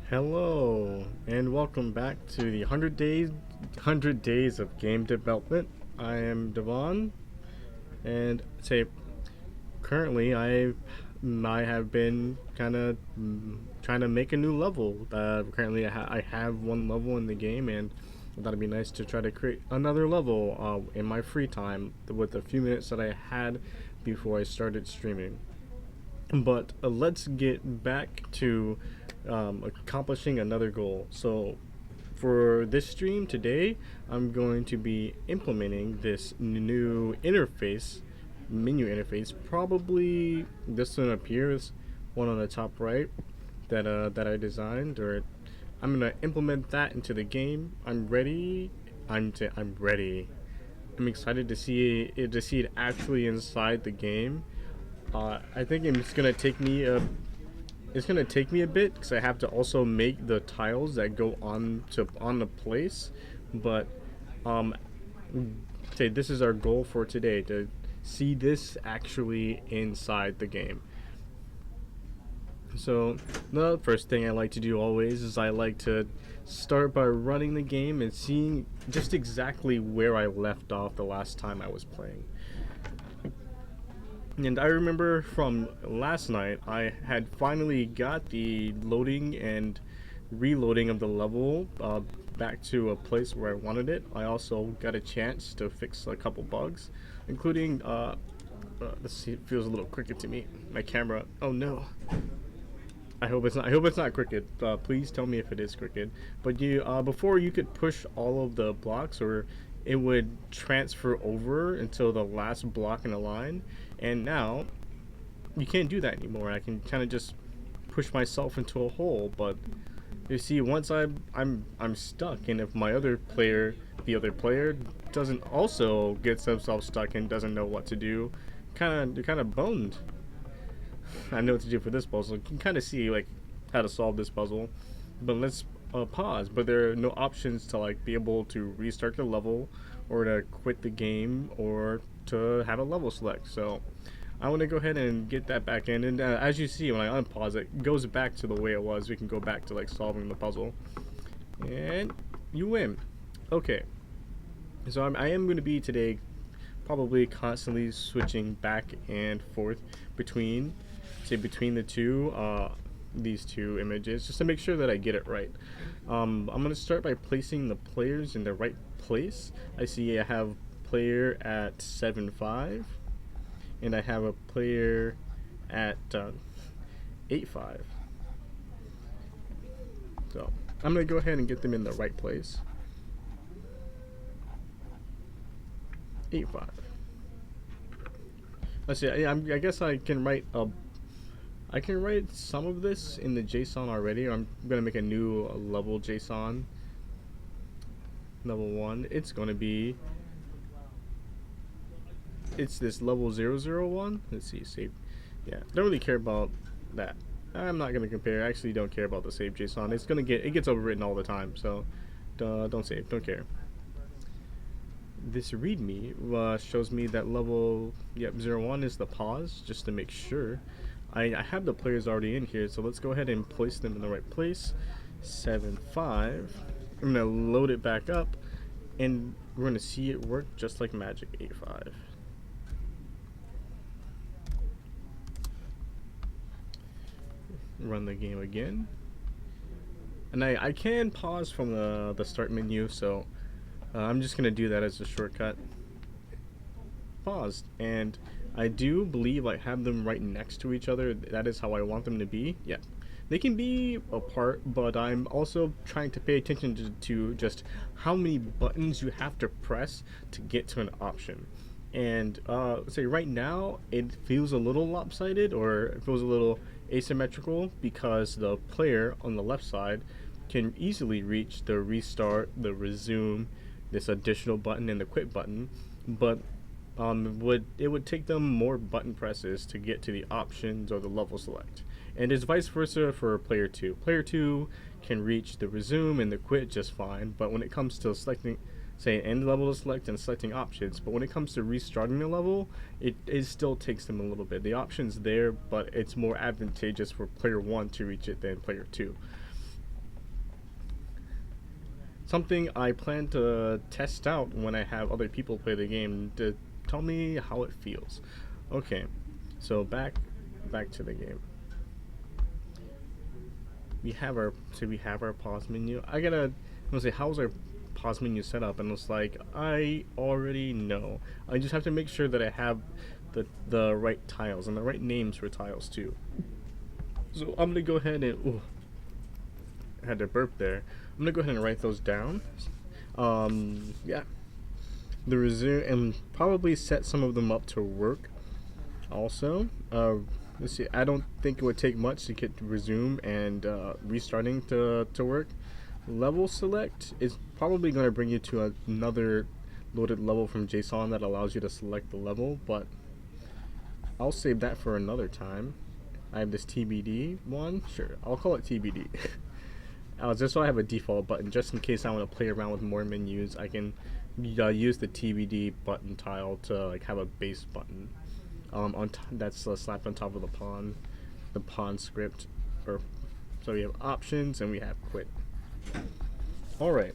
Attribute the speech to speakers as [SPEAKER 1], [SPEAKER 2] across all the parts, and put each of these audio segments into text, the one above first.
[SPEAKER 1] Hello, and welcome back to the 100 days of game development. I am Devon, and say currently I have been kind of trying to make a new level. Currently I have one level in the game, and I thought it'd be nice to try to create another level in my free time with the few minutes that I had before I started streaming. But let's get back to accomplishing another goal. So, for this stream today, I'm going to be implementing this new interface menu interface. Probably this one up here is one on the top right that I designed, or I'm gonna implement that into the game. I'm ready. I'm ready. I'm excited to see it actually inside the game. I think it's gonna take me a bit because I have to also make the tiles that go on the place, but um, say this is our goal for today, to see this actually inside the game. So the first thing I like to do always is I like to start by running the game and seeing just exactly where I left off the last time I was playing. And I remember from last night, I had finally got the loading and reloading of the level back to a place where I wanted it. I also got a chance to fix a couple bugs, including let's see, it feels a little crooked to me. My camera. Oh no. I hope it's not. I hope it's not crooked. Please tell me if it is crooked. But you, before you could push all of the blocks, or it would transfer over until the last block in a line. And now you can't do that anymore. I can kind of just push myself into a hole. But you see, once I'm stuck, and if my other player, the other player, doesn't also gets themselves stuck and doesn't know what to do, you're kind of boned. I know what to do for this puzzle. You can kind of see like how to solve this puzzle, but let's pause. But there are no options to like be able to restart the level, or to quit the game, or to have a level select. So I want to go ahead and get that back in, and as you see, when I unpause it, it goes back to the way it was. We can go back to like solving the puzzle, and you win. Okay, so I am going to be today probably constantly switching back and forth between the two these two images, just to make sure that I get it right. I'm going to start by placing the players in the right place. I see I have player at 7-5, and I have a player at 8-5. So I'm going to go ahead and get them in the right place. 8-5. Let's see. I guess I can write some of this in the JSON already. I'm gonna make a new level JSON. Level 1. It's gonna be. It's this level 001. Let's see. Save. Yeah. Don't really care about that. I'm not gonna compare. I actually don't care about the save JSON. It gets overwritten all the time. So don't save. Don't care. This readme shows me that level 01 is the pause, just to make sure. I have the players already in here, so let's go ahead and place them in the right place. 7-5. I'm gonna load it back up, and we're gonna see it work just like magic. 8-5. Run the game again, and I can pause from the start menu, so I'm just gonna do that as a shortcut. Paused, and I do believe I have them right next to each other. That is how I want them to be. Yeah, they can be apart, but I'm also trying to pay attention to just how many buttons you have to press to get to an option. And say right now it feels a little lopsided, or it feels a little asymmetrical, because the player on the left side can easily reach the restart, the resume, this additional button, and the quit button, but it would take them more button presses to get to the options or the level select. And it's vice versa for player 2. Player 2 can reach the resume and the quit just fine, but when it comes to selecting, say, end level to select and selecting options, but when it comes to restarting the level, it still takes them a little bit. The option's there, but it's more advantageous for player 1 to reach it than player 2. Something I plan to test out when I have other people play the game to tell me how it feels. Okay, so back to the game. We have our pause menu. I'm gonna say, how's our pause menu set up? And it's like, I already know. I just have to make sure that I have the right tiles and the right names for tiles too. So I'm gonna go ahead and I had to burp there. I'm gonna go ahead and write those down. Yeah, the resume, and probably set some of them up to work. Also, let's see. I don't think it would take much to get to resume and restarting to work. Level select is probably going to bring you to another loaded level from JSON that allows you to select the level, but I'll save that for another time. I have this TBD one. Sure, I'll call it TBD. Just so I have a default button, just in case I want to play around with more menus, I can use the TBD button tile to like have a base button that's slapped on top of the pawn script. Or so we have options and we have quit. All right.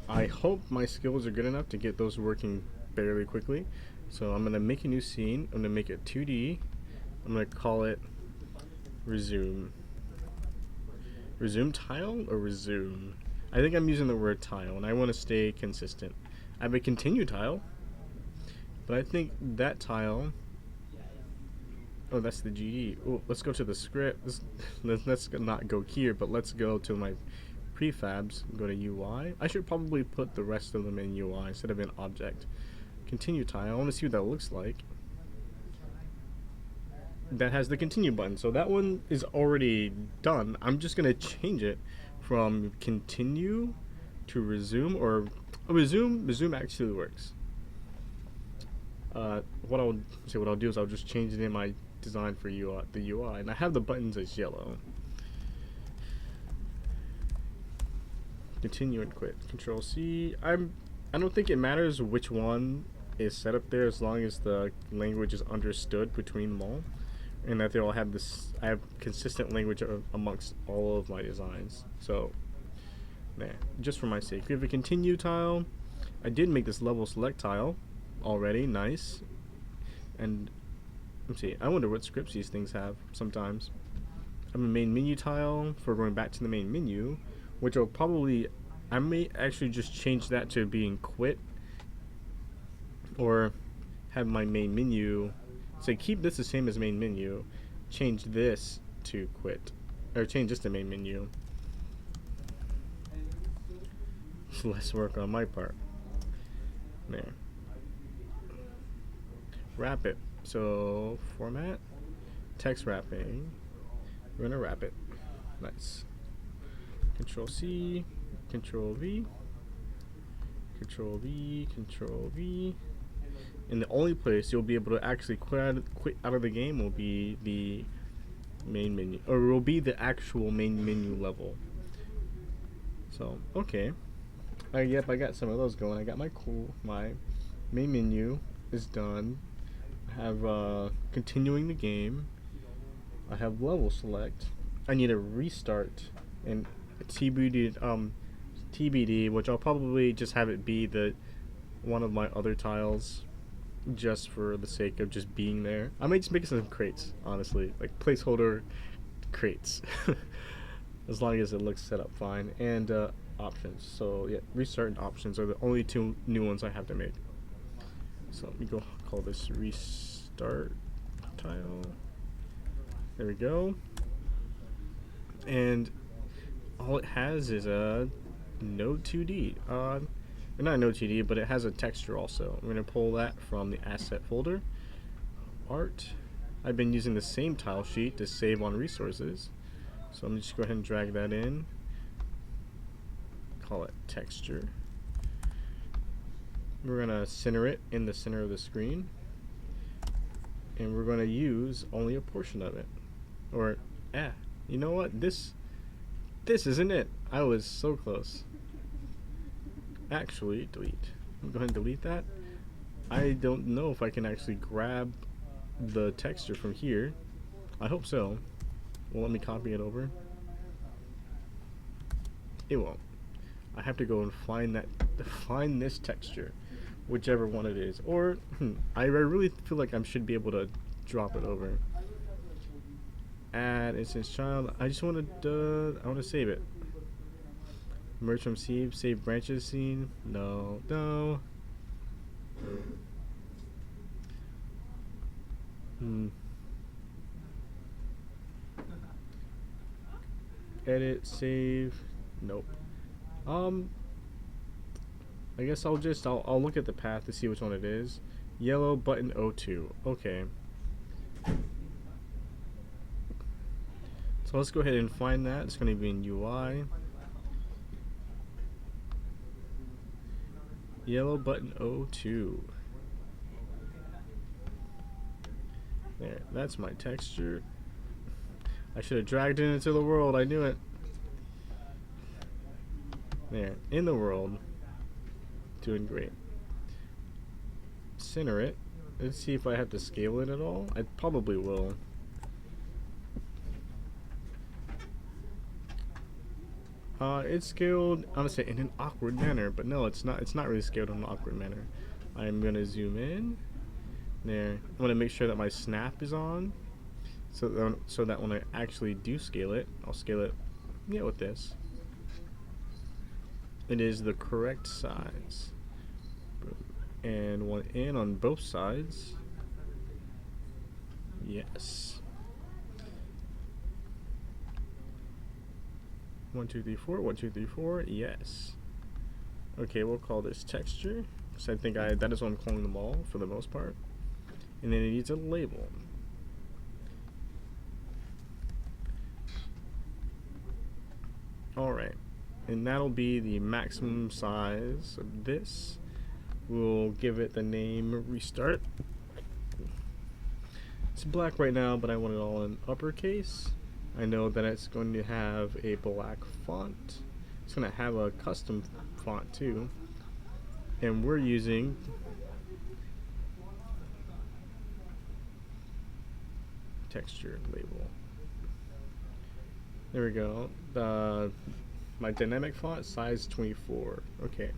[SPEAKER 1] I hope my skills are good enough to get those working fairly quickly. So I'm gonna make a new scene. I'm gonna make it 2D. I'm gonna call it resume. Resume tile or resume? I think I'm using the word tile, and I want to stay consistent. I have a continue tile, but I think that tile. Oh, that's the GE. Oh, let's go to the script. Let's not go here, but let's go to my prefabs. Go to UI. I should probably put the rest of them in UI instead of in object. Continue tile. I want to see what that looks like. That has the continue button, so that one is already done. I'm just gonna change it from continue to resume, or resume actually works. What I'll do is I'll just change it in my design for the UI, and I have the buttons as yellow. Continue and quit. Control C. I don't think it matters which one is set up there as long as the language is understood between them all, and that they all have this. I have consistent language amongst all of my designs. So, just for my sake, we have a continue tile. I did make this level select tile already. Nice. And let's see. I wonder what scripts these things have. Sometimes I have a main menu tile for going back to the main menu, which will probably. I may actually just change that to being quit, or have my main menu. So keep this the same as main menu, change this to quit, or change this to main menu. Less work on my part. There. Wrap it. So format, text wrapping. We're gonna wrap it. Nice. Control C, Control V, Control V, Control V. And the only place you'll be able to actually quit out of the game will be the main menu, or will be the actual main menu level. So okay, yep, I got some of those going. I got my main menu is done. I have continuing the game. I have level select. I need a restart and TBD, which I'll probably just have it be one of my other tiles, just for the sake of just being there. I might just make some crates, honestly, like placeholder crates, as long as it looks set up fine. And options. So yeah, restart and options are the only two new ones I have to make. So let me go call this restart tile. There we go. And all it has is a Node 2D. Not Node 2D, but it has a texture also. I'm going to pull that from the asset folder. Art. I've been using the same tile sheet to save on resources. So I'm just go ahead and drag that in. Call it texture. We're going to center it in the center of the screen. And we're going to use only a portion of it. Or, you know what? This isn't it. I was so close. Actually, delete. Go ahead and delete that. I don't know if I can actually grab the texture from here. I hope so. Well, let me copy it over. It won't. I have to go and find this texture, whichever one it is. Or I really feel like I should be able to drop it over. Add instance child. I just want to save it. Merge from save branches scene. No. Edit, save. Nope. I guess I'll look at the path to see which one it is. Yellow button 02. Okay. So let's go ahead and find that. It's going to be in UI. Yellow button 02. There, that's my texture. I should have dragged it into the world. I knew it. There, in the world. Doing great. Center it. Let's see if I have to scale it at all. I probably will. It's scaled, I'm gonna say, in an awkward manner, but no, it's not. It's not really scaled in an awkward manner. I'm gonna zoom in. There. I want to make sure that my snap is on, so that when I actually do scale it, I'll scale it, yeah, with this. It is the correct size. And one in on both sides. Yes. 1, 2, 3, 4. 1, 2, 3, 4. Yes. Okay, we'll call this texture. So I think that is what I'm calling them all for the most part. And then it needs a label. Alright. And that'll be the maximum size of this. We'll give it the name Restart. It's black right now, but I want it all in uppercase. I know that it's going to have a black font. It's going to have a custom font too. And we're using texture label. There we go. My dynamic font size 24. Okay.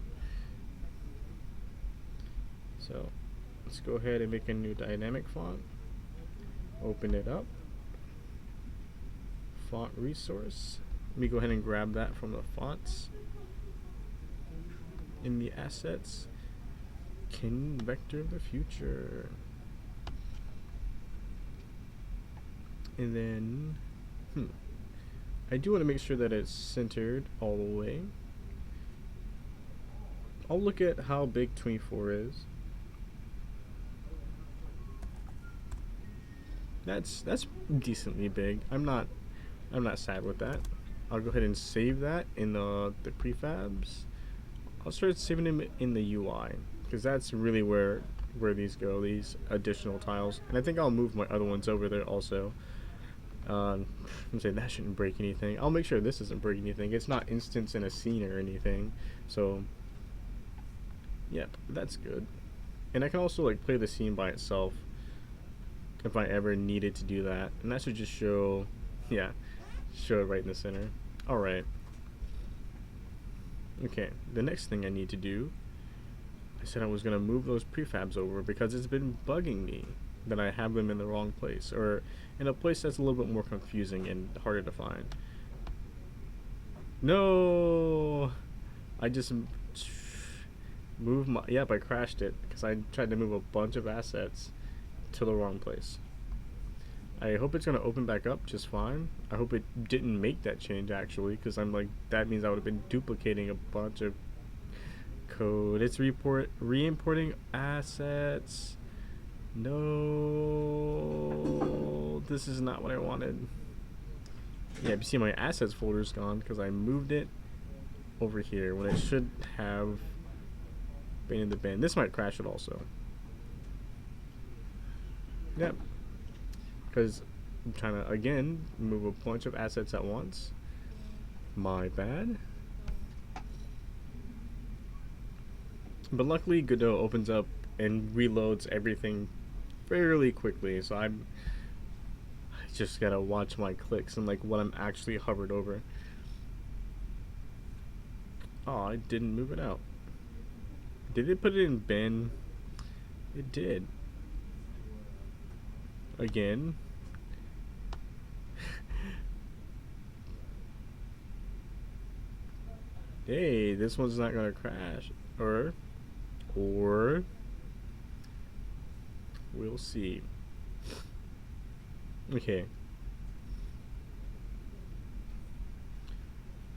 [SPEAKER 1] So let's go ahead and make a new dynamic font. Open it up. Font resource. Let me go ahead and grab that from the fonts. In the assets. Kin vector of the future. And then I do want to make sure that it's centered all the way. I'll look at how big 24 is. That's decently big. I'm not sad with that. I'll go ahead and save that in the prefabs. I'll start saving them in the UI because that's really where these go, these additional tiles. And I think I'll move my other ones over there also. I'm saying that shouldn't break anything. I'll make sure this doesn't break anything. It's not instance in a scene or anything. So, yep, that's good. And I can also like play the scene by itself if I ever needed to do that. And that should just show, yeah, show it right in the center. Alright. Okay, the next thing I need to do, I said I was going to move those prefabs over because it's been bugging me that I have them in the wrong place, or in a place that's a little bit more confusing and harder to find. No! I just moved my, yep, I crashed it because I tried to move a bunch of assets to the wrong place. I hope it's going to open back up just fine. I hope it didn't make that change actually, because I'm like, that means I would have been duplicating a bunch of code. It's re-importing assets. No, this is not what I wanted. Yeah, you see my assets folder's gone because I moved it over here when it should have been in the bin. This might crash it also. Yep. Because I'm trying to, again, move a bunch of assets at once. My bad. But luckily, Godot opens up and reloads everything fairly quickly, so I just gotta watch my clicks and like what I'm actually hovered over. Oh, I didn't move it out. Did it put it in bin? It did. Again. Hey, this one's not gonna crash. Or we'll see. Okay.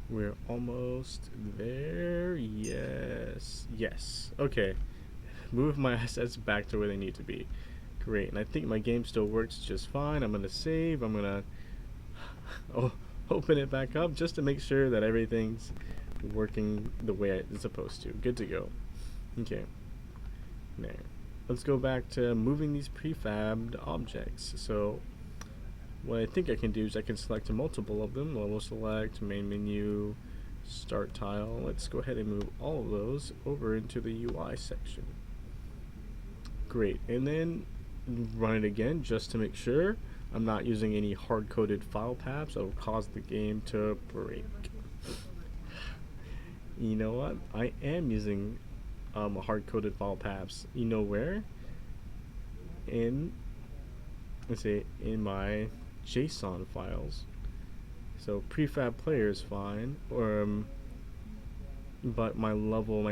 [SPEAKER 1] We're almost there. Yes. Yes. Okay. move my assets back to where they need to be. Great, and I think my game still works just fine. I'm gonna save. I'm gonna open it back up just to make sure that everything's working the way it's supposed to. Good to go. Okay. There. Let's go back to moving these prefabbed objects. So what I think I can do is I can select multiple of them. Level select, main menu, start tile. Let's go ahead and move all of those over into the UI section. Great, and then run it again just to make sure I'm not using any hard-coded file paths that will cause the game to break. You know what? I am using hard-coded file paths. You know where? Let's say in my JSON files. So prefab player is fine, but my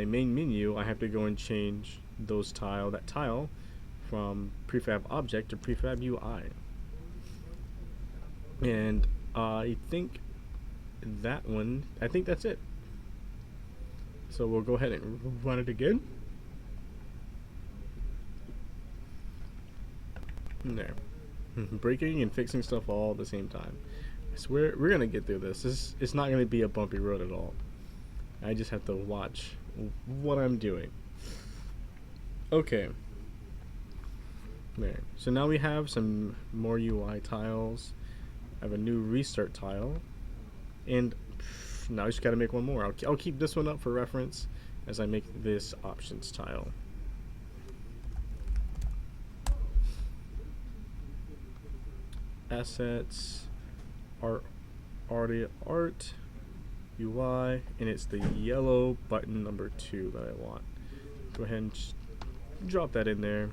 [SPEAKER 1] main menu, I have to go and change that tile from prefab object to prefab UI. And I think that's it. So we'll go ahead and run it again. There. Breaking and fixing stuff all at the same time. I swear we're gonna get through this. It's not gonna be a bumpy road at all. I just have to watch what I'm doing. Okay. There. So now we have some more UI tiles. I have a new restart tile, and now I just gotta make one more. I'll keep this one up for reference as I make this options tile. Assets, art, UI, and it's the yellow button number 2 that I want. Go ahead and just drop that in there.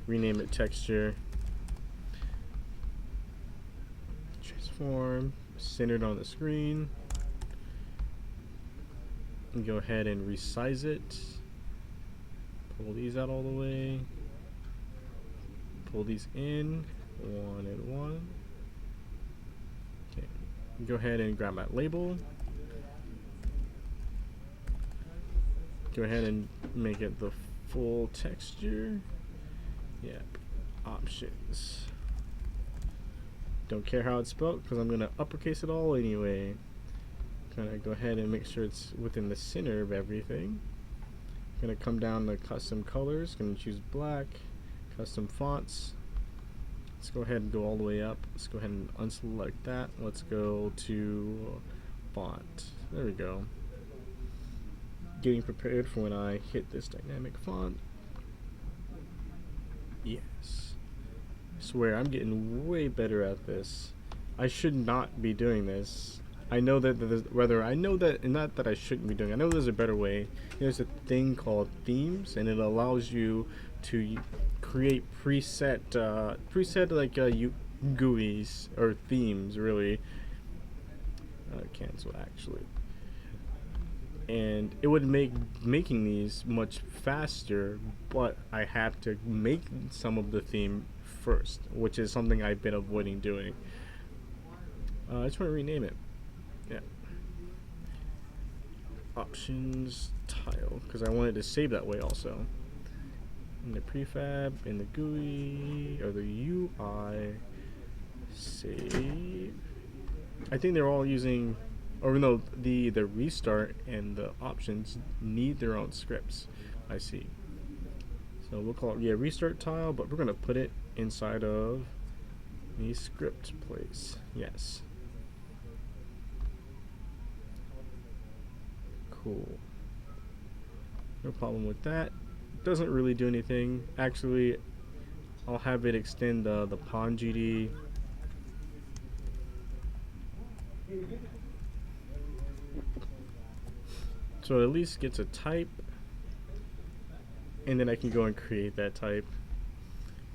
[SPEAKER 1] Rename it texture. Transform, centered on the screen. And go ahead and resize it. Pull these out all the way. Pull these in. 1 and 1. Okay. Go ahead and grab that label. Go ahead and make it the full texture. Yep. Options. Don't care how it's spelled because I'm gonna uppercase it all anyway. Gonna go ahead and make sure it's within the center of everything. Gonna come down to custom colors. Gonna choose black. Custom fonts. Let's go ahead and go all the way up. Let's go ahead and unselect that. Let's go to font. There we go. Getting prepared for when I hit this dynamic font. Yes. I swear I'm getting way better at this. I should not be doing this. I know that not that I shouldn't be doing it. I know there's a better way. There's a thing called themes, and it allows you to create preset like GUIs or themes, really. Cancel actually. And it would make making these much faster, but I have to make some of the theme first, which is something I've been avoiding doing. I just want to rename it. Yeah. Options tile, because I wanted to save that way also. In the prefab, in the GUI, or the UI, save. I think they're all using, or no, the restart and the options need their own scripts. I see. So we'll call it, restart tile, but we're going to put it inside of the script place. Yes. Cool. No problem with that. Doesn't really do anything. Actually, I'll have it extend the pawn GD. So it at least gets a type, and then I can go and create that type,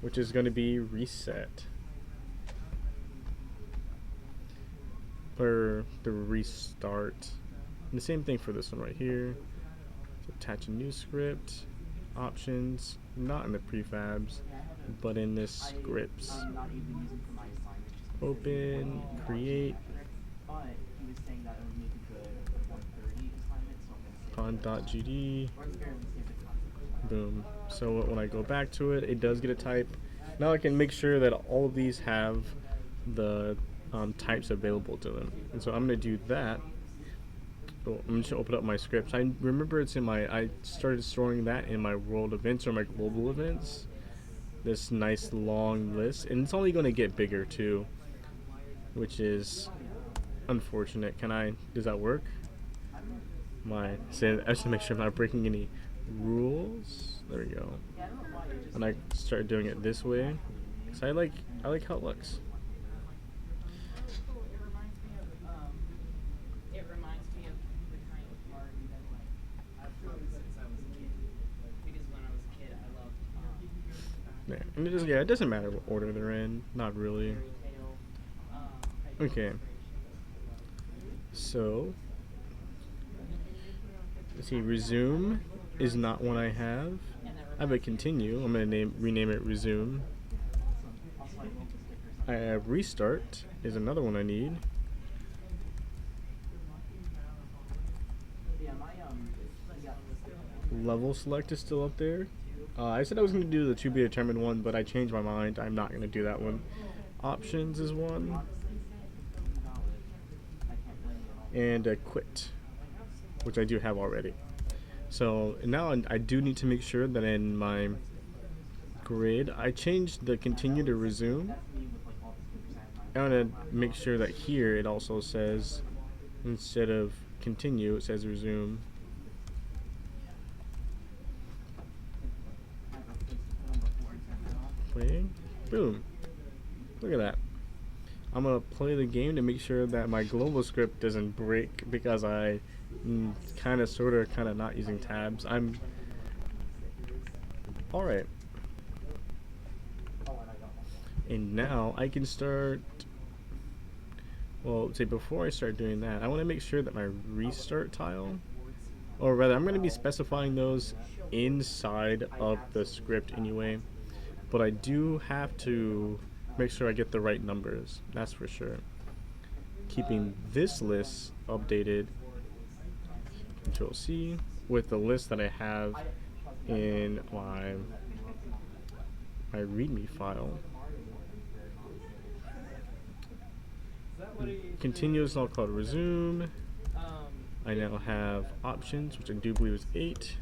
[SPEAKER 1] which is going to be reset, or the restart. And the same thing for this one right here. So attach a new script, options, not in the prefabs, but in this scripts. Open, create, pawn.gd, Boom. So when I go back to it, it does get a type. Now I can make sure that all of these have the types available to them. And so I'm going to do that. Oh, I'm just going to open up my scripts. I remember it's in my, I started storing that in my world events or my global events. This nice long list. And it's only going to get bigger too, which is unfortunate. Does that work? I have to make sure I'm not breaking any rules. There we go. And I start doing it this way, because I like how it looks.
[SPEAKER 2] It reminds me of the kind of garden that I've grown since I was a kid. Because when I was a kid, I loved
[SPEAKER 1] Yeah, and it doesn't matter what order they're in. Not really. Okay. So let's see. Resume is not one I have. I have a continue. I'm gonna rename it resume. I have restart is another one I need. Level select is still up there. I said I was going to do the to be determined one, but I changed my mind. I'm not going to do that one. Options is one. And quit, which I do have already. So now I do need to make sure that in my grid, I changed the continue to resume. I want to make sure that here it also says, instead of continue, it says resume. Playing. Boom. Look at that. I'm gonna play the game to make sure that my global script doesn't break because I kind of not using tabs. Alright. And now I can start. Well, say before I start doing that, I want to make sure that my restart tile, or rather, I'm going to be specifying those inside of the script anyway. But I do have to make sure I get the right numbers, that's for sure. Keeping this list updated, Control C, with the list that I have in my README file. Continuous, I'll call it resume. I now have options, which I do believe is 8.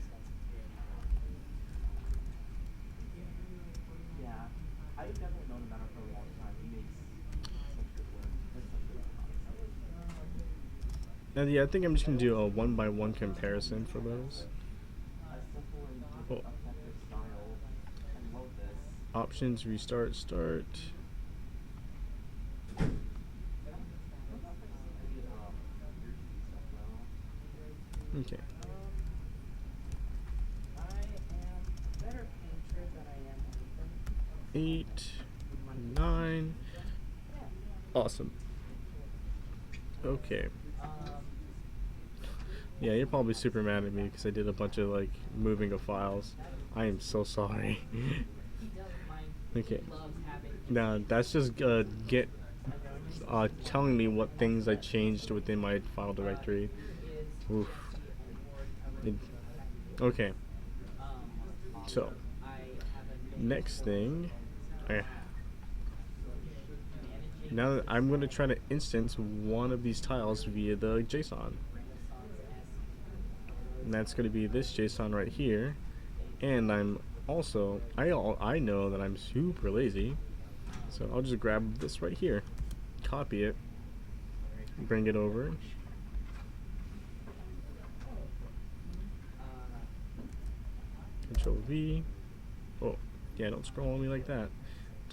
[SPEAKER 1] And yeah, I think I'm just gonna do a 1-by-1 comparison for those. Oh. Options, restart, start. Okay. 8, 9. Awesome. Okay. Yeah, you're probably super mad at me because I did a bunch of like moving of files. I am so sorry. Okay. Now that's just telling me what things I changed within my file directory. Oof. Okay. So next thing, now I'm going to try to instance one of these tiles via the JSON. And that's going to be this JSON right here. And I'm also, I know that I'm super lazy, so I'll just grab this right here, copy it, bring it over. Control V. Oh, yeah, don't scroll on me like that.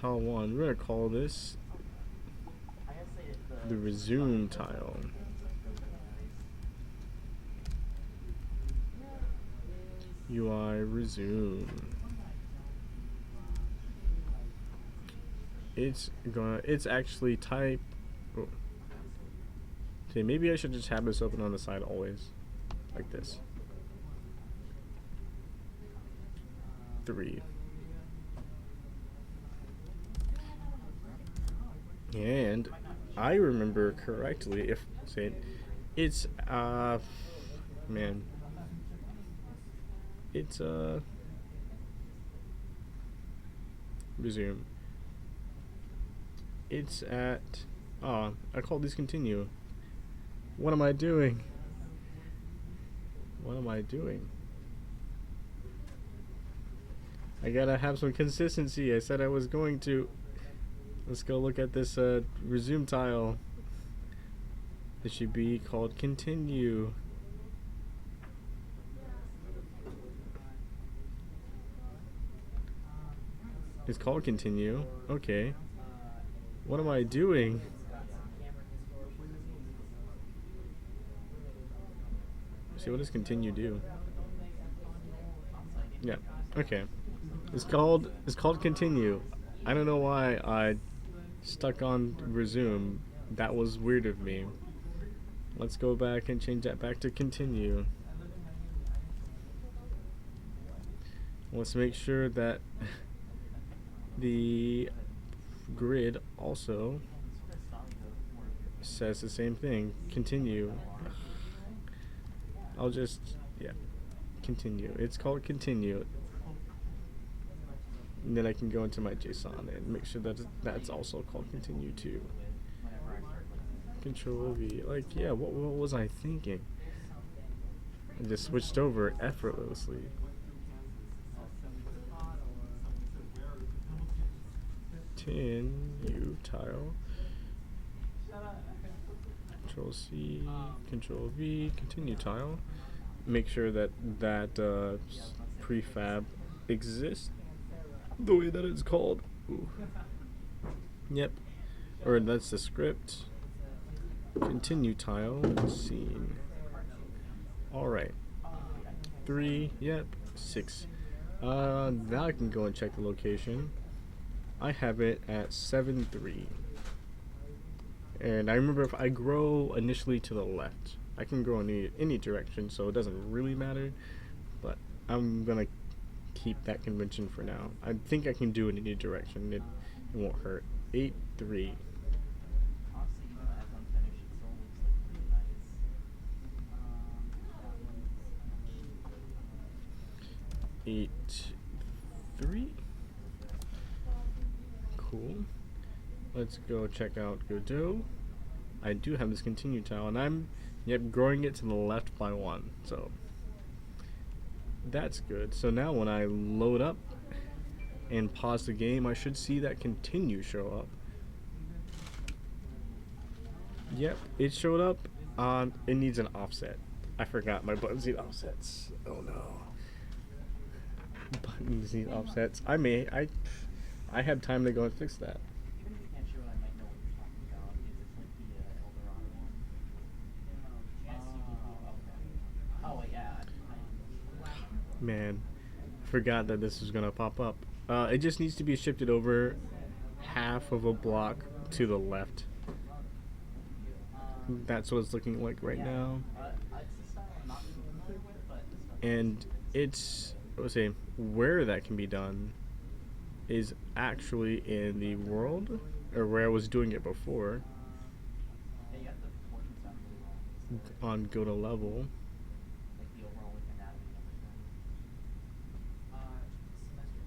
[SPEAKER 1] Tile 1, we're going to call this the resume tile. UI resume. It's actually type. Oh. Okay, maybe I should just have this open on the side always, like this. 3. And I remember correctly, if say it's man, it's resume. It's at. I called these continue. What am I doing? What am I doing? I gotta have some consistency. I said I was going to. Let's go look at this resume tile. It should be called continue. It's called continue. Okay. What am I doing? See, what does continue do? Yeah. Okay. It's called continue. I don't know why I stuck on resume. That was weird of me. Let's go back and change that back to continue. Let's make sure that the grid also says the same thing. Continue. I'll just, yeah, continue. It's called continue. And then I can go into my JSON and make sure that that's also called continue too. Control V. Like, yeah, what was I thinking? I just switched over effortlessly. Continue tile. Control C, Control V, continue tile. Make sure that prefab exists the way that it's called. Ooh. Yep. Or that's the script. Continue tile and scene. Alright. 3, yep. 6. Now I can go and check the location. I have it at 7-3. And I remember if I grow initially to the left, I can grow in any direction, so it doesn't really matter. But I'm gonna keep that convention for now. I think I can do it in any direction. It won't hurt. 8-3. 8-3. Cool. Let's go check out Godot. I do have this continue tile, and I'm growing it to the left by 1. So that's good. So now when I load up and pause the game, I should see that continue show up. Yep, it showed up. It needs an offset. I forgot my buttons need offsets. Oh no. Buttons need offsets. I have time to go and fix that. Man, forgot that this was gonna pop up. It just needs to be shifted over half of a block to the left. That's what it's looking like right now. And it's, let's say, where that can be done is actually in the world, or where I was doing it before. On go to level.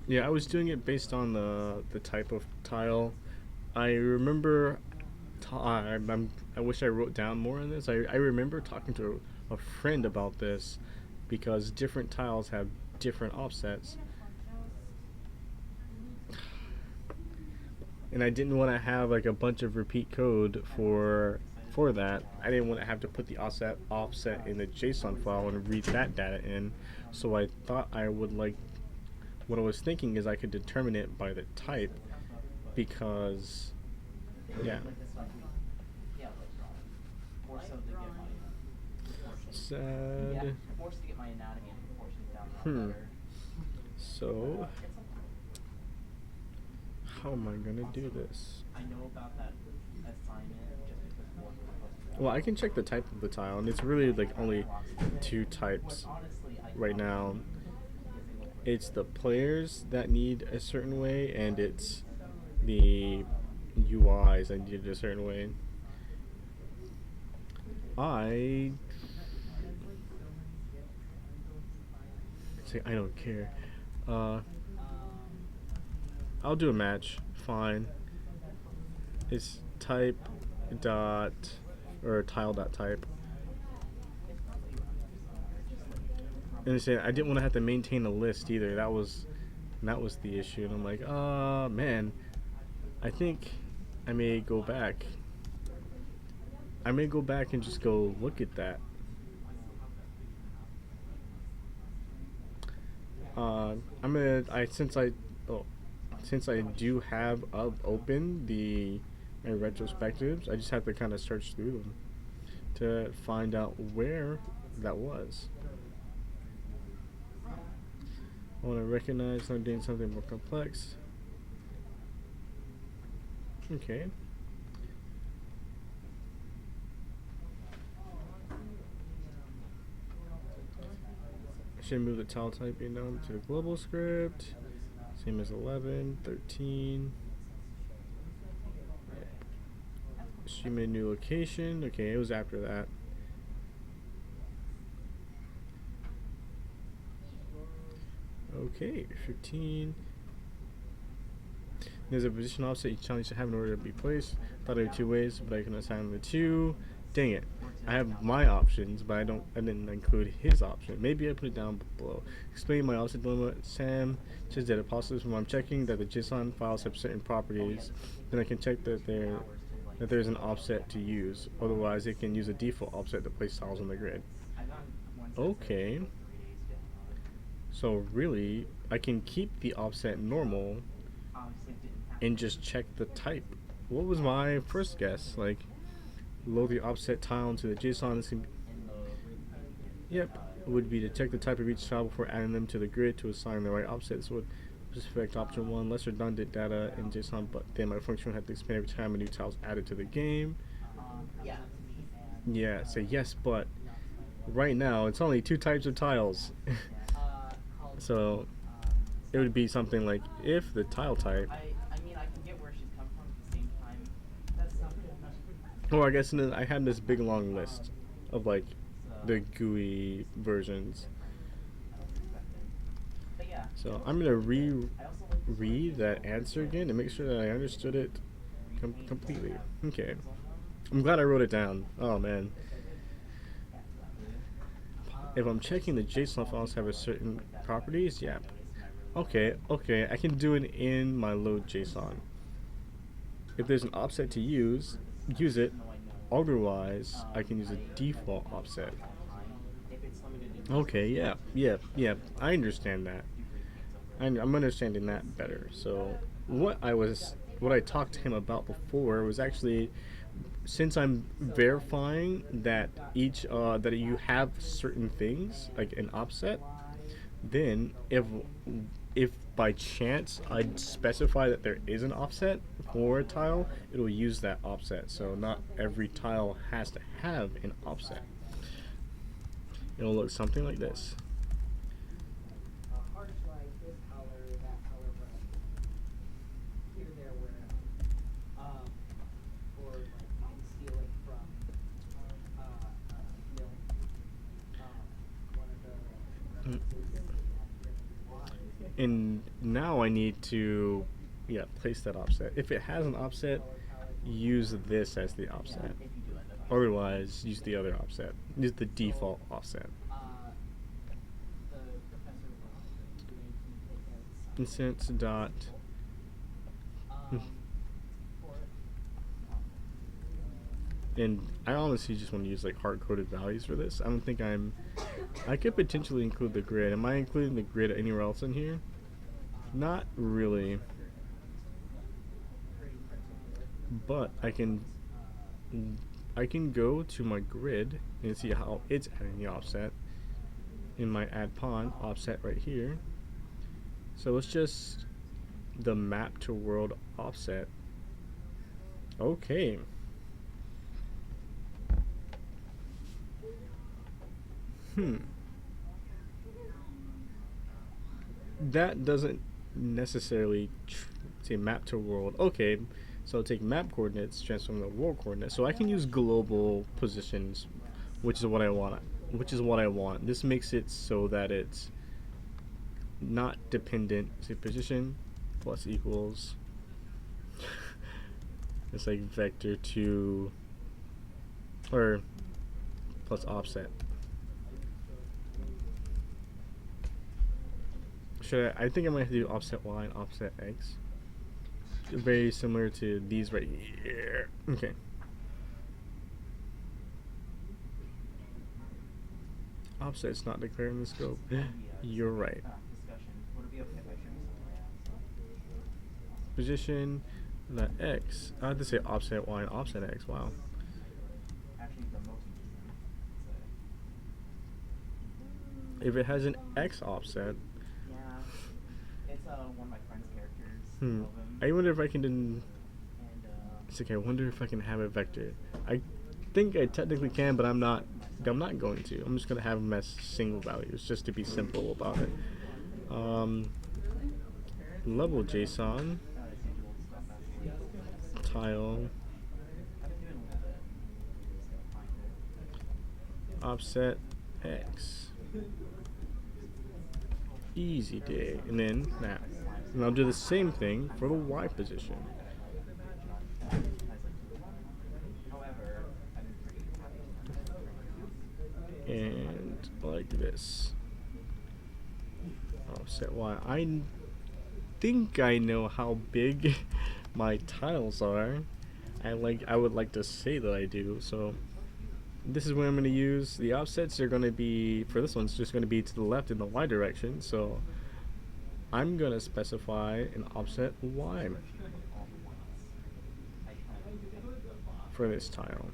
[SPEAKER 1] Yeah, I was doing it based on the type of tile. I remember, I wish I wrote down more on this. I remember talking to a friend about this because different tiles have different offsets. And I didn't want to have like a bunch of repeat code for that. I didn't want to have to put the offset in the JSON file and read that data in. So I thought I would what I was thinking is I could determine it by the type, because, yeah. Sad. So, how am I gonna do this? Well, I can check the type of the tile, and it's really like only 2 types right now. It's the players that need a certain way, and it's the UIs that need a certain way. I say I don't care. I'll do a match. Fine. It's type dot or tile dot type. And I didn't want to have to maintain a list either. That was the issue. And I'm like, man, I think I may go back. I may go back and just go look at that. I'm gonna since I do have open the my retrospectives, I just have to kind of search through them to find out where that was. I want to recognize I'm doing something more complex. Okay. I should move the tile typing down to the global script. Same as 11, 13. Stream a new location. Okay, it was after that. Okay, 15. There's a position offset each challenge should have in order to be placed. Thought there were two ways, but I can assign the two. Dang it. I have my options, but I didn't include his option. Maybe I put it down below. Explain my offset dilemma. Sam says that it possible when I'm checking that the JSON files have certain properties, then I can check that there's an offset to use. Otherwise, it can use a default offset to place tiles on the grid. Okay. So really, I can keep the offset normal and just check the type. What was my first guess? Like, load the offset tile into the JSON. Yep, it would be to check the type of each tile before adding them to the grid to assign the right offset. So specific option 1, less redundant data in JSON, but then my function would have to expand every time a new tile is added to the game. Yeah, say yes, but right now it's only 2 types of tiles. So it would be something like if the tile type. Oh, I guess I had this big long list of like the GUI versions. So I'm gonna reread that answer again to make sure that I understood it completely. Okay, I'm glad I wrote it down. Oh man. If I'm checking the JSON files have a certain properties, yeah. Okay, I can do it in my load JSON. If there's an offset to use it. Otherwise, I can use a default offset. Okay, yeah. I understand that. I'm understanding that better. So what I talked to him about before was actually, since I'm verifying that that you have certain things like an offset, then if by chance I'd specify that there is an offset for a tile, it'll use that offset. So not every tile has to have an offset. It'll look something like this. And now I need to place that offset. If it has an offset, use this as the offset. Otherwise, use the other offset. Use the default offset. Instance dot and I honestly just want to use like hard-coded values for this. I don't think I could potentially include the grid. Am I including the grid anywhere else in here? Not really. But I can go to my grid and see how it's adding the offset in my add pawn offset right here. So it's just the map to world offset. Okay. That doesn't necessarily say map to world. Okay, so I'll take map coordinates, transform the world coordinates. So I can use global positions, which is what I want. This makes it so that it's not dependent. Say position plus equals. It's like vector 2 or plus offset. I think I might have to do offset y and offset x. Very similar to these right here. Okay. Offset's not declared in the scope. You're right. Position, the x. I have to say offset y and offset x. Wow. If it has an x offset.
[SPEAKER 2] It's one of my friend's characters.
[SPEAKER 1] I wonder if I can. It's okay. I wonder if I can have a vector. I think I technically can, but I'm not going to. I'm just gonna have them as single values, just to be simple about it. Level JSON tile offset x. Easy day. And then that. And I'll do the same thing for the y position. And like this. Offset y. I think I know how big my tiles are. I would like to say that I do. So this is what I'm going to use. The offsets are going to be, for this one, it's just going to be to the left in the y direction. So I'm going to specify an offset y for this tile.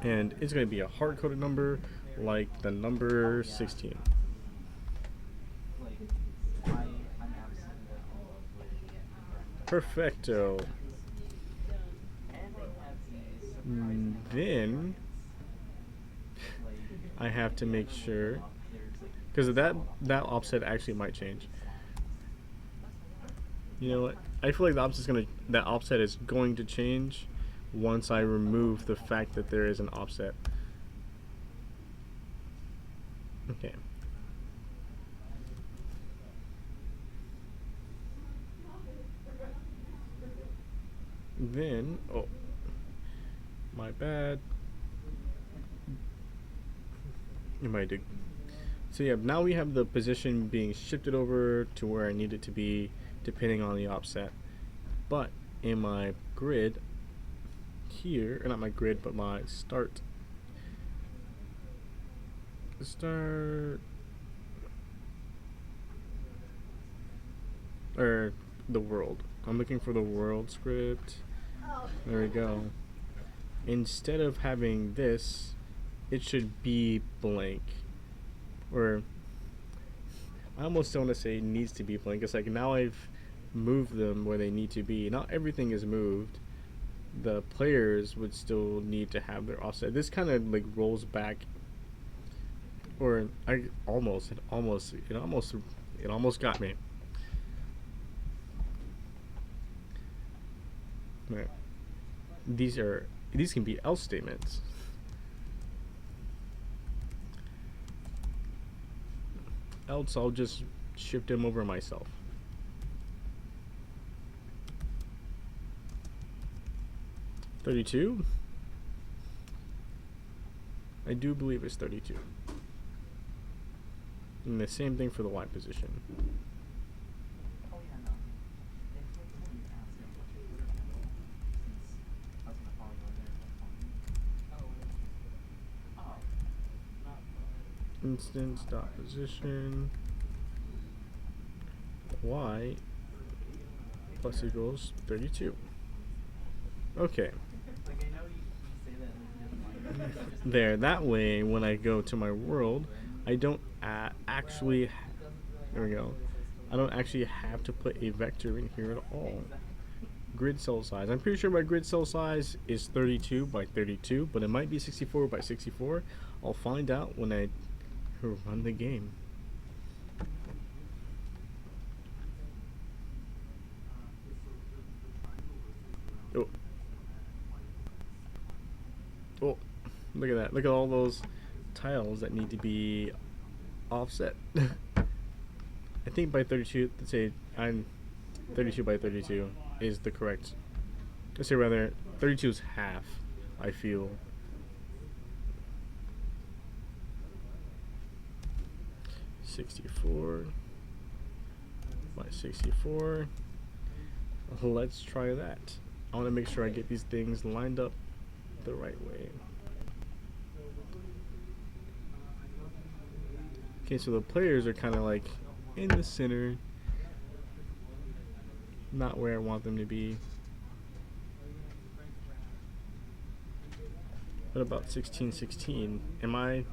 [SPEAKER 1] And it's going to be a hard-coded number like the number 16. Perfecto. Then I have to make sure, because that offset actually might change. You know what? I feel like that offset is going to change once I remove the fact that there is an offset. Okay. Then, oh, my bad. You might do. So yeah, now we have the position being shifted over to where I need it to be, depending on the offset. But in my grid here, or not my grid, but my start, or the world. I'm looking for the world script. There we go. Instead of having this, it should be blank. Or I almost don't want to say it needs to be blank. It's like now I've moved them where they need to be. Not everything is moved. The players would still need to have their offset. This kind of like rolls back, or it almost got me. Right. These can be else statements. Else I'll just shift them over myself. $32? I do believe it's 32. And the same thing for the Y position. Instance dot position y plus equals 32. Okay. There. That way, when I go to my world, I don't actually. There we go. I don't actually have to put a vector in here at all. Grid cell size. I'm pretty sure my grid cell size is 32 by 32, but it might be 64 by 64. I'll find out when I run the game. Oh, look at that! Look at all those tiles that need to be offset. I think by 32, let's say I'm 32 by 32 is the correct. Let's say rather 32 is half, I feel. $64 by 64. Let's try that. I want to make sure I get these things lined up the right way. Okay, so the players are kind of like in the center, not where I want them to be. What about 1616? Am I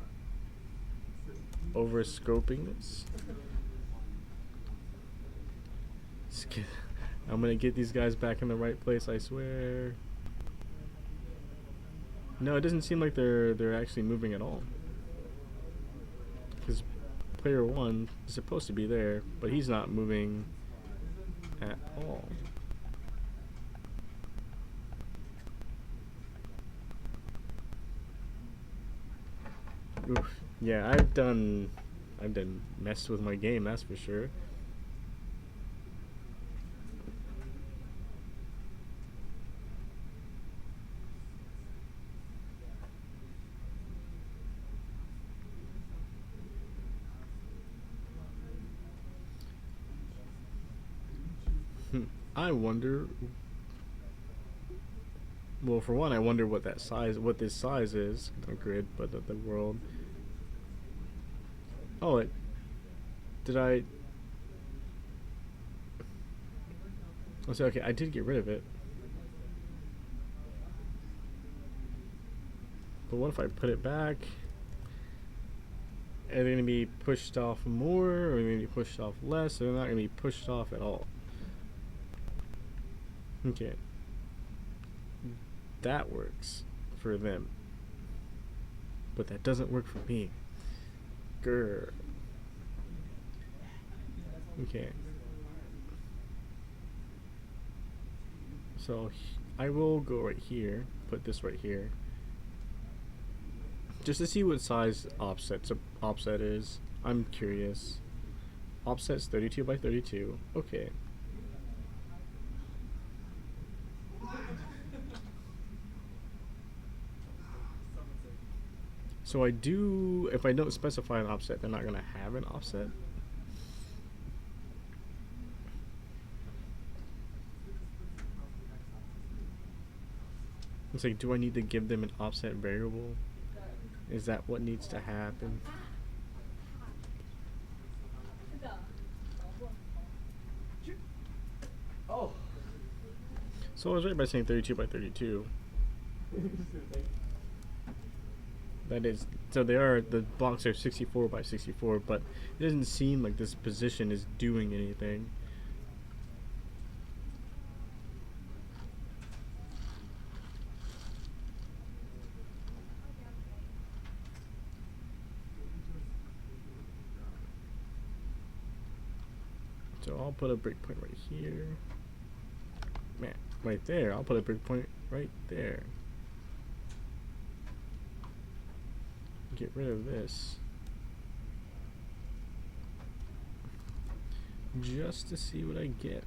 [SPEAKER 1] over scoping this? I'm gonna get these guys back in the right place, I swear. No, it doesn't seem like they're actually moving at all. Because player 1 is supposed to be there, but he's not moving at all. Oof. Yeah, I've done messed with my game, that's for sure. I wonder. Well, for one, I wonder what this size is. Not grid, but the world. Oh, did I? Oh, so okay, I did get rid of it. But what if I put it back? Are they gonna be pushed off more, or are they gonna be pushed off less? Or they're not gonna be pushed off at all. Okay. That works for them. But that doesn't work for me. Grr. Okay. So I will go right here, put this right here. Just to see what size offset is. I'm curious. Offset's 32 by 32. Okay. So I do, if I don't specify an offset, they're not going to have an offset. It's like, do I need to give them an offset variable? Is that what needs to happen?
[SPEAKER 3] Oh.
[SPEAKER 1] So I was right by saying 32 by 32. That is, so the blocks are 64 by 64, but it doesn't seem like this position is doing anything. So I'll put a breakpoint right here. Man, right there. I'll put a breakpoint right there. Get rid of this. Just to see what I get.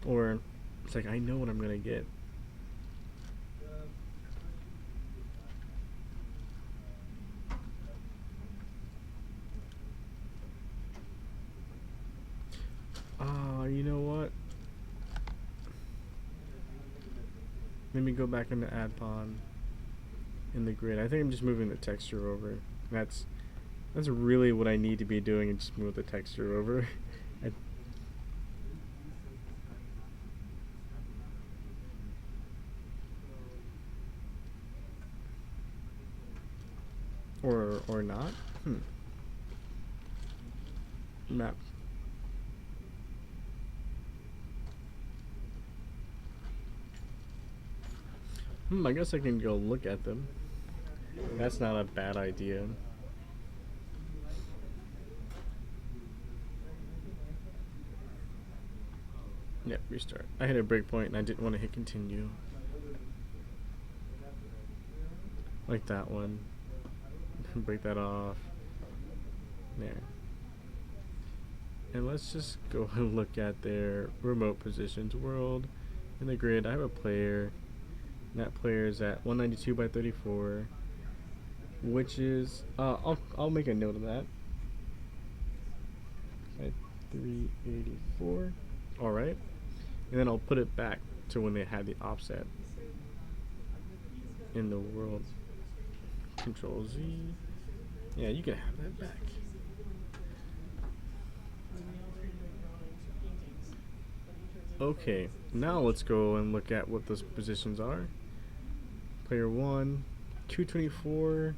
[SPEAKER 1] Or, it's like I know what I'm gonna get. You know what? Let me go back into add pawn in the grid. I think I'm just moving the texture over. That's really what I need to be doing, and just move the texture over. Or not? Map. I guess I can go look at them. That's not a bad idea. Yep, restart. I hit a breakpoint and I didn't want to hit continue. Like that one. break that off. There. And let's just go and look at their remote positions world. In the grid, I have a player. And that player is at 192 by 34, which is I'll make a note of that. At 384. All right, and then I'll put it back to when they had the offset in the world. Control Z. Yeah, you can have that back. Okay, now let's go and look at what those positions are. Player 1, 224,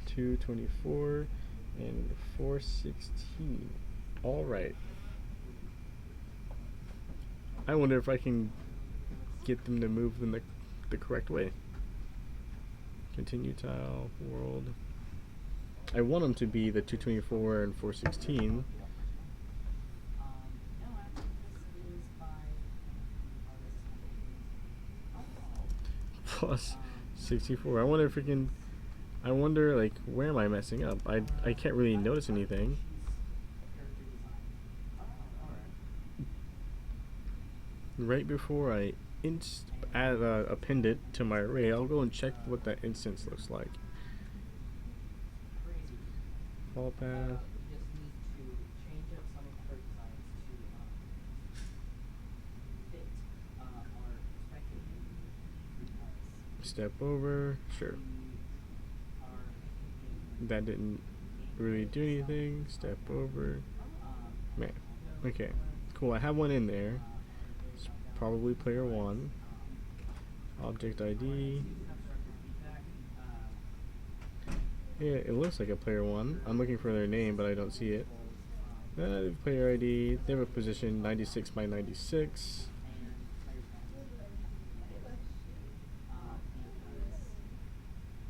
[SPEAKER 1] 224, and 416. Alright. I wonder if I can get them to move in the correct way. Continue tile, world. I want them to be the 224 and 416. Plus 64. I wonder if we can. I wonder, like, where am I messing up? I can't really notice anything. Right before I append it to my array, I'll go and check what that instance looks like. Fall path. Step over, sure. That didn't really do anything. Step over. Man. Okay. Cool. I have one in there. It's probably player 1. Object ID. Yeah, it looks like a player 1. I'm looking for their name, but I don't see it. Player ID. They have a position 96 by 96.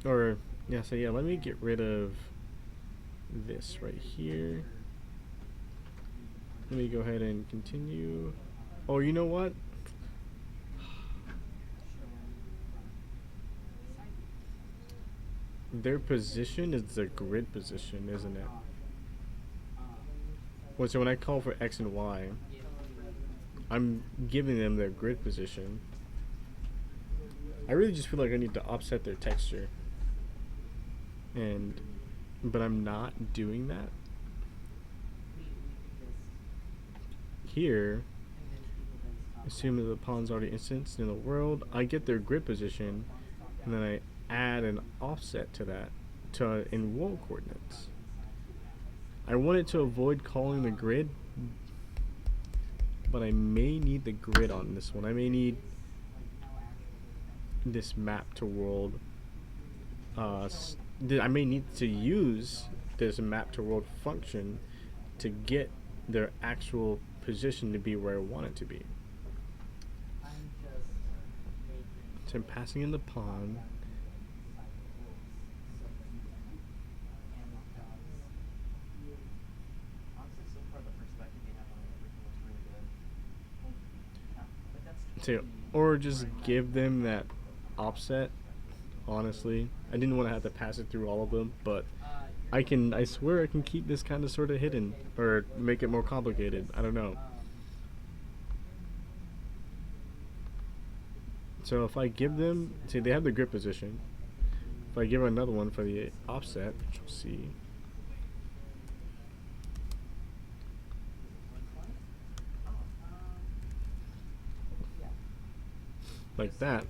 [SPEAKER 1] Or, yeah, so yeah, let me get rid of this right here. Let me go ahead and continue. Oh, you know what? Their position is the grid position, isn't it? Well, so when I call for X and Y, I'm giving them their grid position. I really just feel like I need to offset their texture. But I'm not doing that. Here, assuming the pawn's already instanced in the world, I get their grid position, and then I add an offset to that in world coordinates. I wanted to avoid calling the grid, but I may need the grid on this one. I may need this map to world. I may need to use this map to world function to get their actual position to be where I want it to be. So I'm passing in the pawn. So, or just give them that offset. Honestly, I didn't want to have to pass it through all of them, but I swear I can keep this kind of sort of hidden, or make it more complicated. I don't know. So if I give them, see, they have the grip position. If I give another one for the offset, which we'll see. Like that.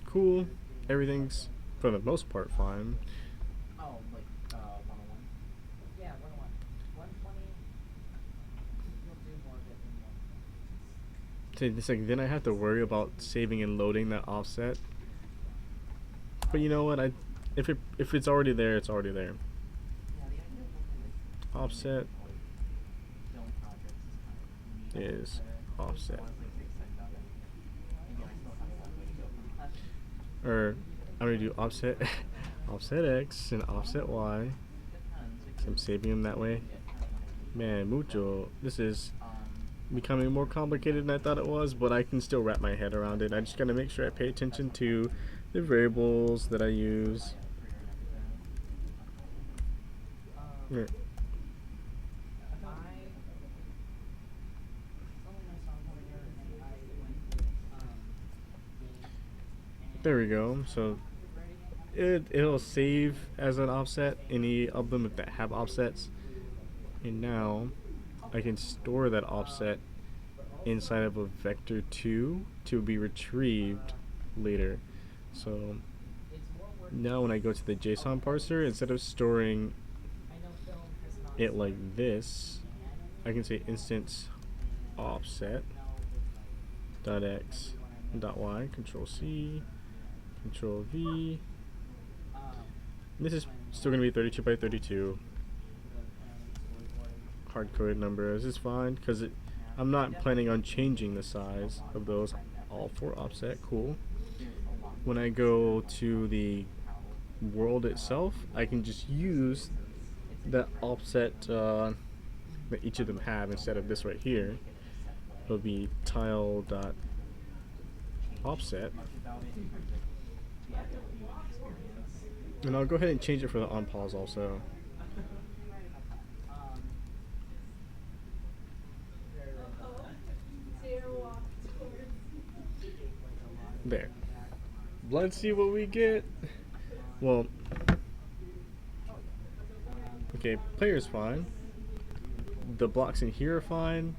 [SPEAKER 1] Cool. Everything's, for the most part, fine.
[SPEAKER 2] Oh, like 101? Yeah, 101. 120. You'll do more of it than 1.
[SPEAKER 1] See, it's like, then I have to worry about saving and loading that offset. But you know what? If it's already there, it's already there. Offset is offset. Or I'm gonna do offset offset X and offset Y. So I'm saving them that way. Man, mucho. This is becoming more complicated than I thought it was, but I can still wrap my head around it. I just gotta make sure I pay attention to the variables that I use. Right. There we go. So it'll save as an offset any of them that have offsets, and now I can store that offset inside of a vector 2 to be retrieved later. So now when I go to the JSON parser, instead of storing it like this, I can say instance offset dot x dot y, control C, control V. This is still going to be 32 by 32. Hard-coded number. This is fine because I'm not planning on changing the size of those. All for offset. Cool. When I go to the world itself, I can just use the offset that each of them have instead of this right here. It'll be tile dot offset. And I'll go ahead and change it for the on pause also. There. Let's see what we get. Well, okay, player's fine. The blocks in here are fine.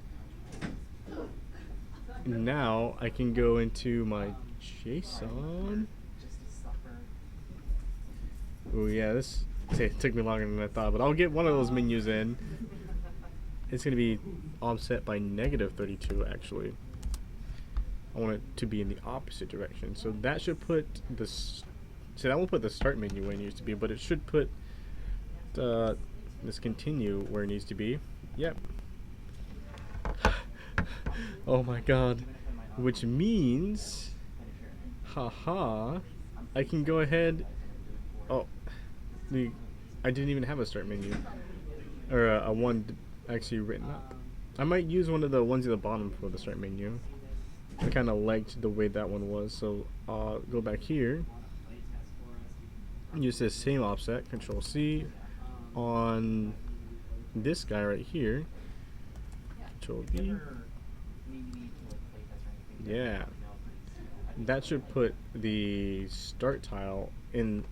[SPEAKER 1] Now I can go into my JSON. Oh yeah, this took me longer than I thought, but I'll get one of those menus in. It's going to be offset by -32 actually. I want it to be in the opposite direction. So that should put this. So that won't put the start menu where it needs to be, but it should put this continue where it needs to be. Yep. Oh my god. Which means, haha, I can go ahead. Oh, I didn't even have a start menu, or a one actually written up. I might use one of the ones at the bottom for the start menu. I kind of liked the way that one was, so I'll go back here, use this same offset, Control C, on this guy right here, Control V. Yeah, that should put the start tile in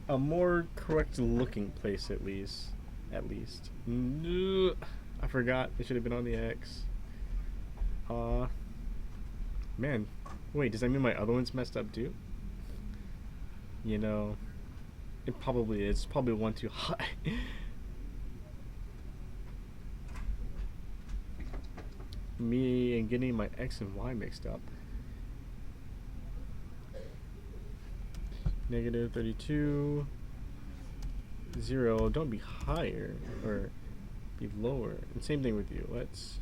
[SPEAKER 1] a more correct looking place at least. I forgot it should have been on the X. Man, wait, does that mean my other one's messed up too? You know, it probably is. It's probably one too high. Me and getting my X and Y mixed up. -32, 0. Don't be higher or be lower. And same thing with you. Let's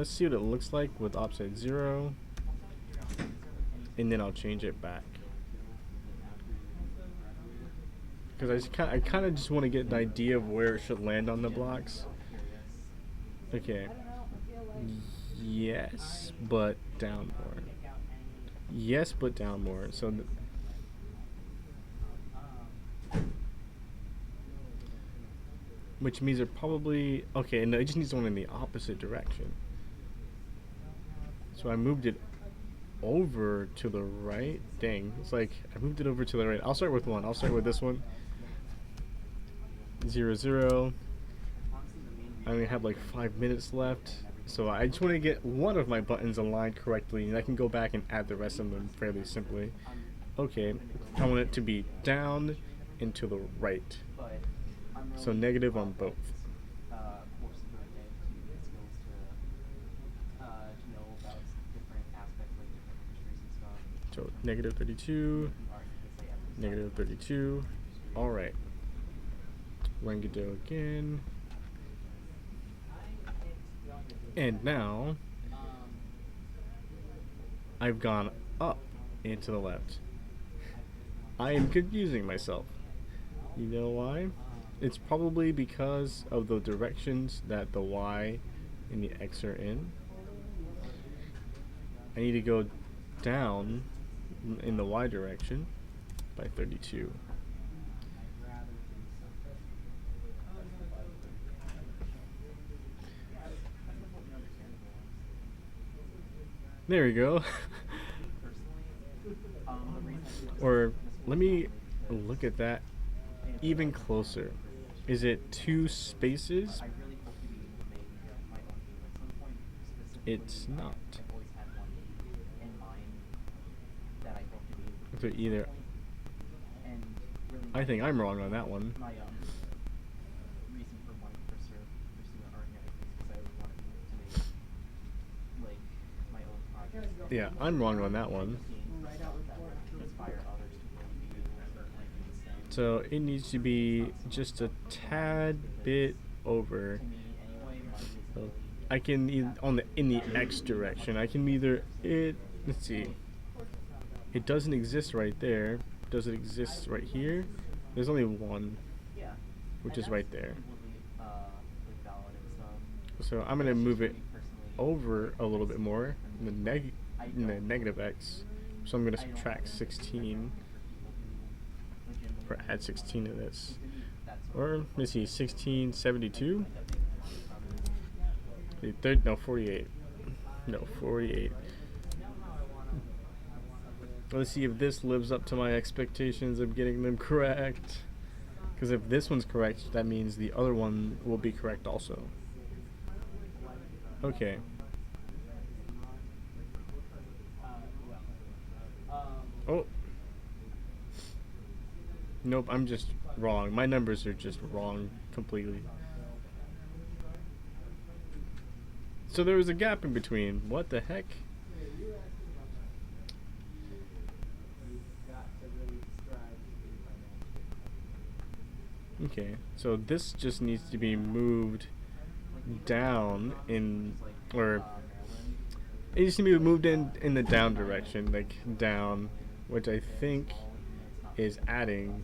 [SPEAKER 1] see what it looks like with offset 0, and then I'll change it back. Because I kind of just want to get an idea of where it should land on the blocks. Okay. Yes, but down more. Yes, but down more. So which means it probably, okay, no, it just needs one in the opposite direction. So I moved it over to the right. Dang, it's like I moved it over to the right. I'll start with one. I'll start with this one. 0, 0. I only have like 5 minutes left, so I just want to get one of my buttons aligned correctly, and I can go back and add the rest of them fairly simply. Okay, I want it to be down and to the right. So negative on both. So -32, -32. All right. Rangido again. And now I've gone up and to the left. I am confusing myself. You know why? It's probably because of the directions that the Y and the X are in. I need to go down in the Y direction by 32. There we go. Or let me look at that even closer. Is it two spaces? It's not. So either. I think I'm wrong on that one. Yeah, I'm wrong on that one. So it needs to be just a tad bit over. So I can in the X direction. I can either let's see. It doesn't exist right there. Does it exist right here? There's only one, which is right there. So I'm gonna move it over a little bit more in the negative X. So I'm gonna subtract 16 or add 16 to this. Or let me see, 1672. No, 48. No, 48. Let's see if this lives up to my expectations of getting them correct. Because if this one's correct, that means the other one will be correct also. Okay. Oh. Nope, I'm just wrong. My numbers are just wrong completely. So there was a gap in between. What the heck? Okay, so this just needs to be moved down or it needs to be moved in the down direction, like down, which I think is adding.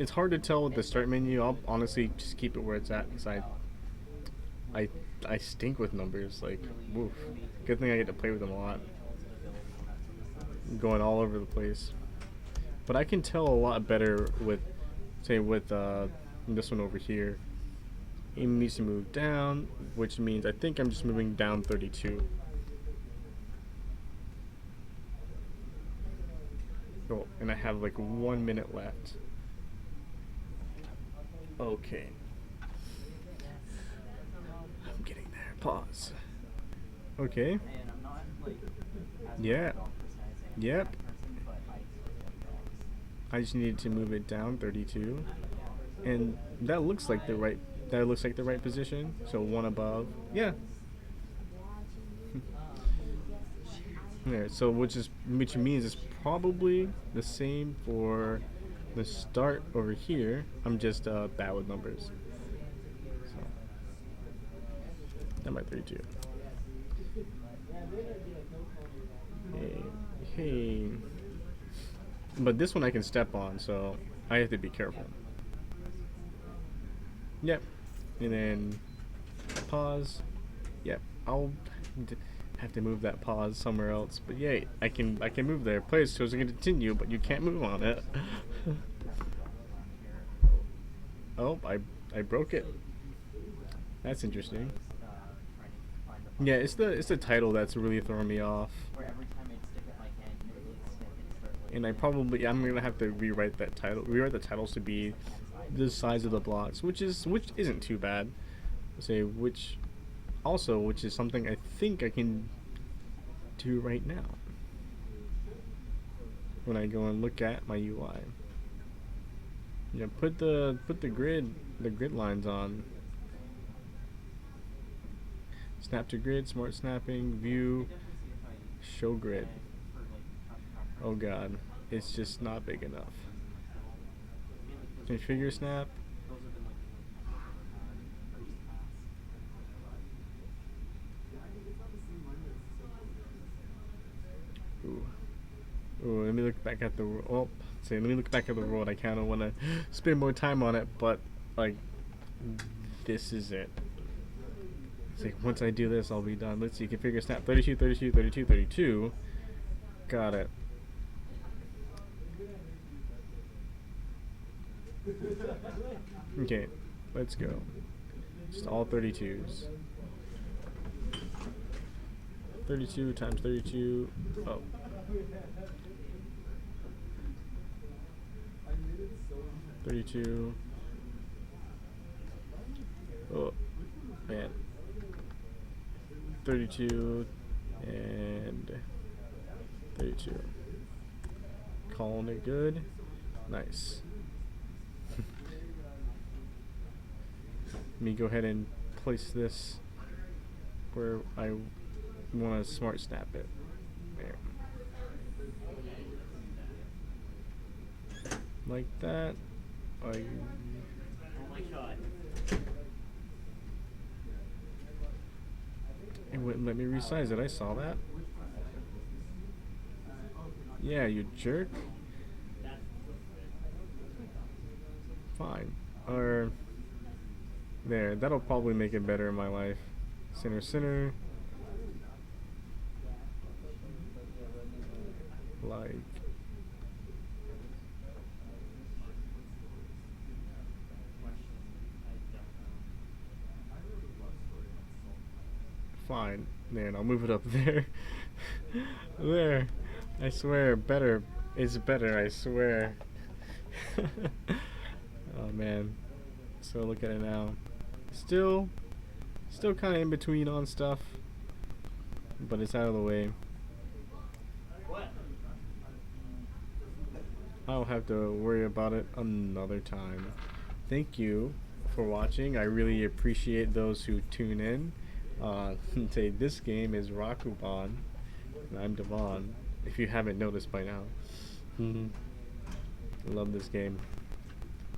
[SPEAKER 1] It's hard to tell with the start menu. I'll honestly just keep it where it's at because I stink with numbers. Like, woof. Good thing I get to play with them a lot. I'm going all over the place. But I can tell a lot better with, say, with this one over here. It needs to move down, which means I think I'm just moving down 32. Oh, and I have like 1 minute left. Okay. I'm getting there. Pause. Okay. Yeah. Yep. I just needed to move it down 32. And that looks like the right position. So one above. Yeah. There, so which means it's probably the same for the start over here. I'm just bad with numbers. So that might 32. Hey. But this one I can step on, so I have to be careful. Yep. And then pause. Yep. I'll have to move that pause somewhere else. But yay, I can move there. Players chose to continue, but you can't move on it. Oh, I broke it. That's interesting. Yeah, it's the title that's really throwing me off. And I'm gonna have to rewrite the titles to be the size of the blocks, which isn't too bad. Which is something I think I can do right now when I go and look at my UI. Yeah, put the grid lines on. Snap to grid, smart snapping, view, show grid. Oh god, it's just not big enough. Configure snap. Ooh, let me look back at the let me look back at the world. I kind of want to spend more time on it, but like this is it. It's like once I do this, I'll be done. Let's see, configure snap 32, 32, 32, 32. Got it. Okay, let's go. Just all 32s. 32 times 32. Oh. $32. Oh, man. 32 and 32. Calling it good. Nice. Let me go ahead and place this where I want to smart snap it. There. Like that.
[SPEAKER 2] Oh my god.
[SPEAKER 1] It wouldn't let me resize it. I saw that. Yeah, you jerk. Fine. Or there. That'll probably make it better in my life. Center, center. Like. Fine. Man, I'll move it up there. There. I swear, better. It's better, I swear. Oh man. So look at it now. Still kind of in between on stuff. But it's out of the way. I'll have to worry about it another time. Thank you for watching. I really appreciate those who tune in. Say this game is Rockoban, and I'm Devon. If you haven't noticed by now, I love this game,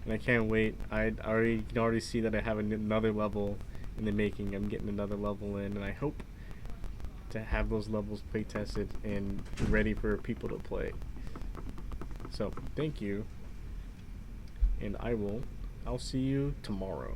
[SPEAKER 1] and I can't wait. I can already see that I have another level in the making. I'm getting another level in, and I hope to have those levels play tested and ready for people to play. So thank you, and I'll see you tomorrow.